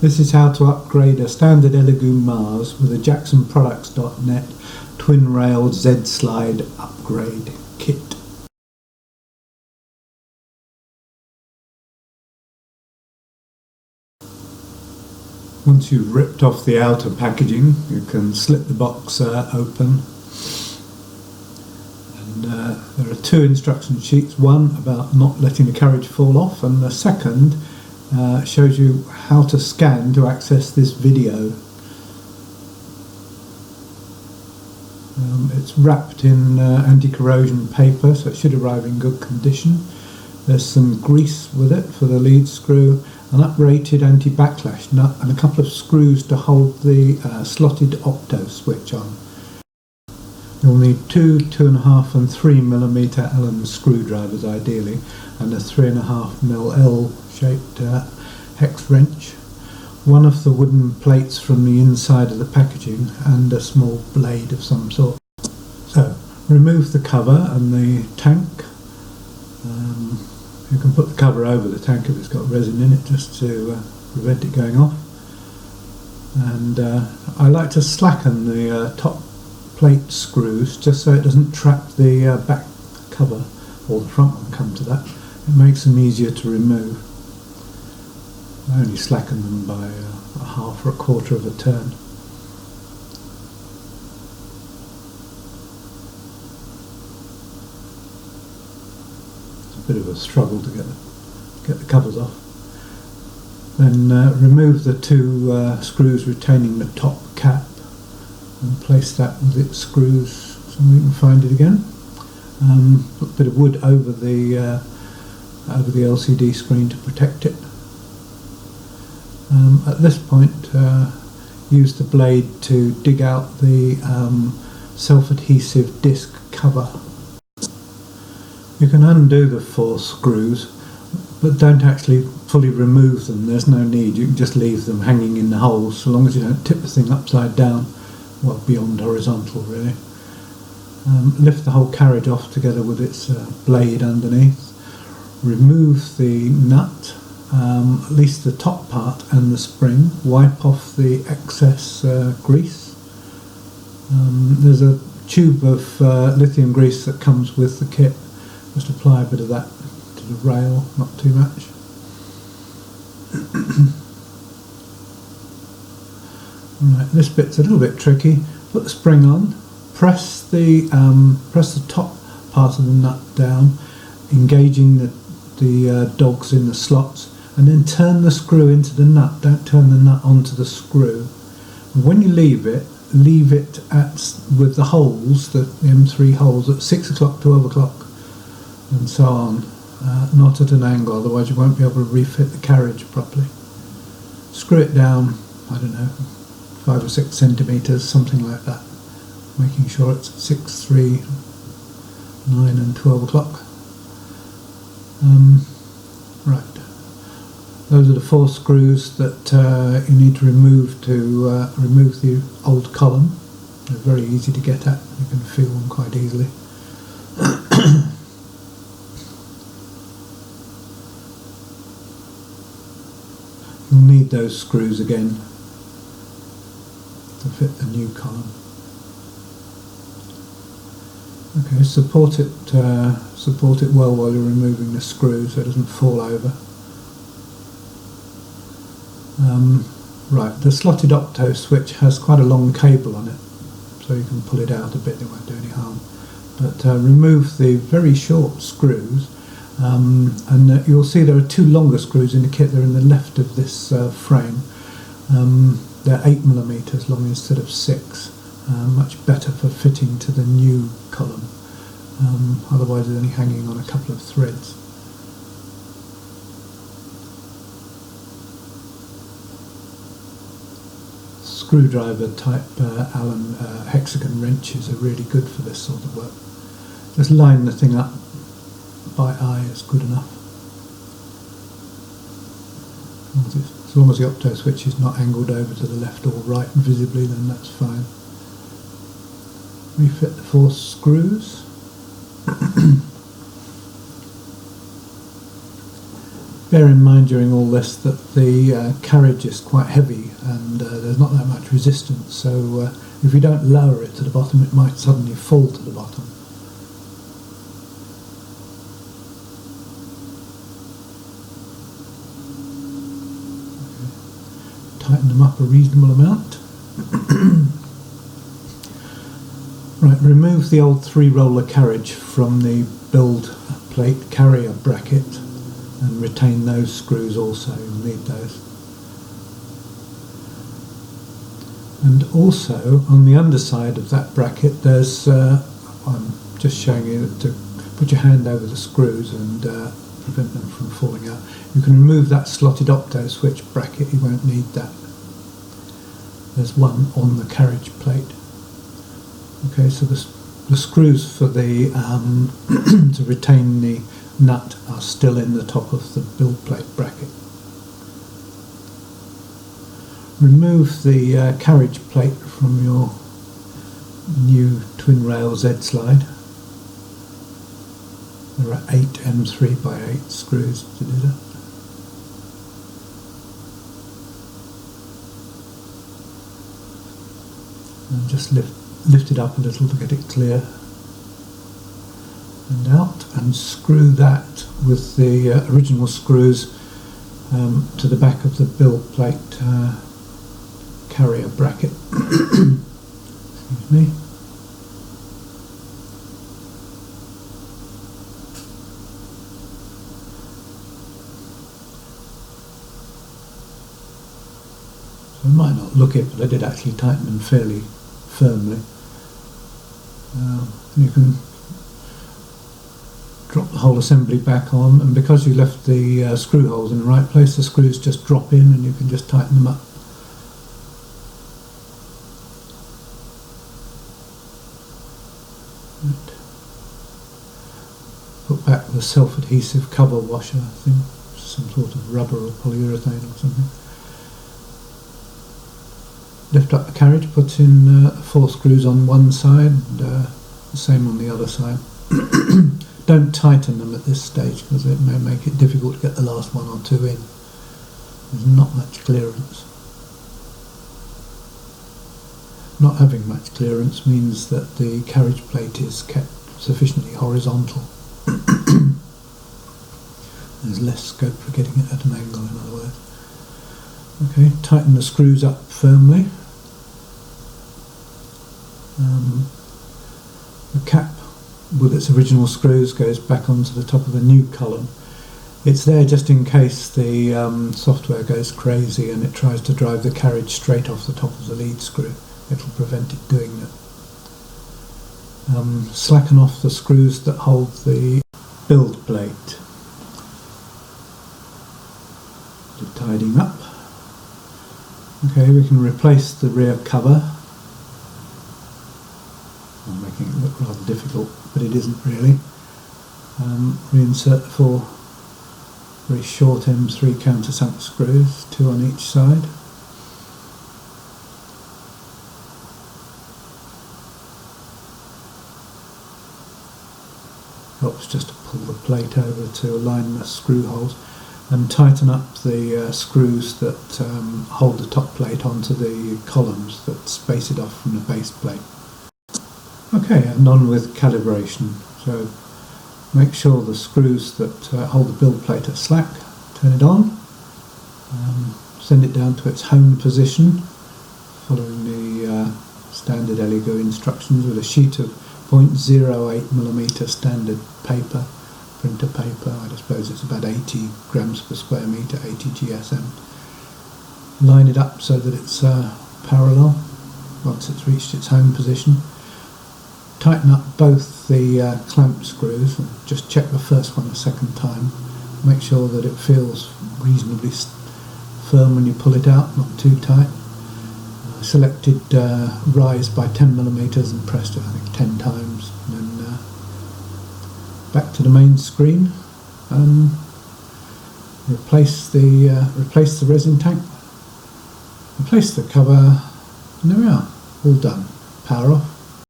This is how to upgrade a standard Elegoo Mars with a jacksonproducts.net twin rail Z-slide upgrade kit. Once you've ripped off the outer packaging, you can slit the box open. And there are two instruction sheets, one about not letting the carriage fall off, and the second shows you how to scan to access this video. It's wrapped in anti-corrosion paper, so it should arrive in good condition. There's some grease with it for the lead screw, an uprated anti-backlash nut, and a couple of screws to hold the slotted opto switch on. You'll need two 2.5 and 3mm Allen screwdrivers ideally, and a 3.5mm L-shaped hex wrench, one of the wooden plates from the inside of the packaging, and a small blade of some sort. So, remove the cover and the tank. You can put the cover over the tank if it's got resin in it, just to prevent it going off. And I like to slacken the top plate screws just so it doesn't trap the back cover, or the front one, come to that. It makes them easier to remove. I only slacken them by a half or a quarter of a turn. Bit of a struggle to get the covers off. Then remove the two screws retaining the top cap and place that with its screws so we can find it again. Put a bit of wood over the LCD screen to protect it. At this point, use the blade to dig out the self-adhesive disc cover. You can undo the 4 screws, but don't actually fully remove them. There's no need. You can just leave them hanging in the holes, so long as you don't tip the thing upside down, well, beyond horizontal really. Lift the whole carriage off together with its blade underneath. Remove the nut, at least the top part and the spring. Wipe off the excess grease. There's a tube of lithium grease that comes with the kit. Just apply a bit of that to the rail, not too much. Right, this bit's a little bit tricky. Put the spring on, press the top part of the nut down, engaging the dogs in the slots, and then turn the screw into the nut. Don't turn the nut onto the screw. And when you leave it with the holes, the M3 holes, at 6 o'clock, 12 o'clock, and so on, not at an angle, otherwise you won't be able to refit the carriage properly. Screw it down, I don't know, 5 or 6 centimetres, something like that, making sure it's 6, 3, 9 and 12 o'clock. Right, those are the 4 screws that you need to remove remove the old column. They're very easy to get at, you can feel them quite easily. You'll need those screws again to fit the new column. Okay, support it well while you're removing the screw so it doesn't fall over. Right, the slotted opto switch has quite a long cable on it, so you can pull it out a bit, it won't do any harm. But remove the very short screws. And you'll see there are 2 longer screws in the kit. They're in the left of this frame. They're 8mm long instead of 6. Much better for fitting to the new column. Otherwise it's only hanging on a couple of threads. Screwdriver type Allen hexagon wrenches are really good for this sort of work. Just line the thing up by eye is good enough. As long as the opto switch is not angled over to the left or right visibly, then that's fine. Refit the 4 screws. bear in mind during all this that the carriage is quite heavy and there's not that much resistance, so if you don't lower it to the bottom it might suddenly fall to the bottom. Tighten them up a reasonable amount. Right, remove the old 3-roller carriage from the build plate carrier bracket and retain those screws also, you'll need those. And also on the underside of that bracket there's, I'm just showing you to put your hand over the screws and prevent them from falling out. You can remove that slotted opto switch bracket, you won't need that. There's one on the carriage plate. Okay, so the screws for the to retain the nut are still in the top of the build plate bracket. Remove the carriage plate from your new twin rail Z slide. There are 8 M3x8 screws to do that. And just lift it up a little to get it clear and out, and screw that with the original screws to the back of the build plate carrier bracket. Excuse me. So I might not look it, but I did actually tighten them fairly firmly. You can drop the whole assembly back on, and because you left the screw holes in the right place, the screws just drop in and you can just tighten them up. Right. Put back the self-adhesive cover washer, I think, some sort of rubber or polyurethane or something. Lift up the carriage, put in 4 screws on one side and the same on the other side. Don't tighten them at this stage because it may make it difficult to get the last 1 or 2 in. There's not much clearance. Not having much clearance means that the carriage plate is kept sufficiently horizontal. There's less scope for getting it at an angle, in other words. Okay, tighten the screws up firmly. The cap with its original screws goes back onto the top of the new column. It's there just in case the software goes crazy and it tries to drive the carriage straight off the top of the lead screw. It'll prevent it doing that. Slacken off the screws that hold the build plate. To tidying up. Okay, we can replace the rear cover. I'm making it look rather difficult, but it isn't really. Reinsert the 4 very short M3 countersunk screws, 2 on each side. Helps just to pull the plate over to align the screw holes, and tighten up the screws that hold the top plate onto the columns that space it off from the base plate. Okay, and on with calibration. So make sure the screws that hold the build plate are slack, turn it on, send it down to its home position, following the standard Elegoo instructions with a sheet of 0.08mm standard paper, printer paper. I suppose it's about 80 grams per square metre, 80 GSM. Line it up so that it's parallel once it's reached its home position. Tighten up both the clamp screws, and just check the first one a second time. Make sure that it feels reasonably firm when you pull it out, not too tight. Selected rise by 10mm and pressed it, I think, 10 times. And then back to the main screen. Replace the resin tank. Replace the cover. And there we are, all done. Power off.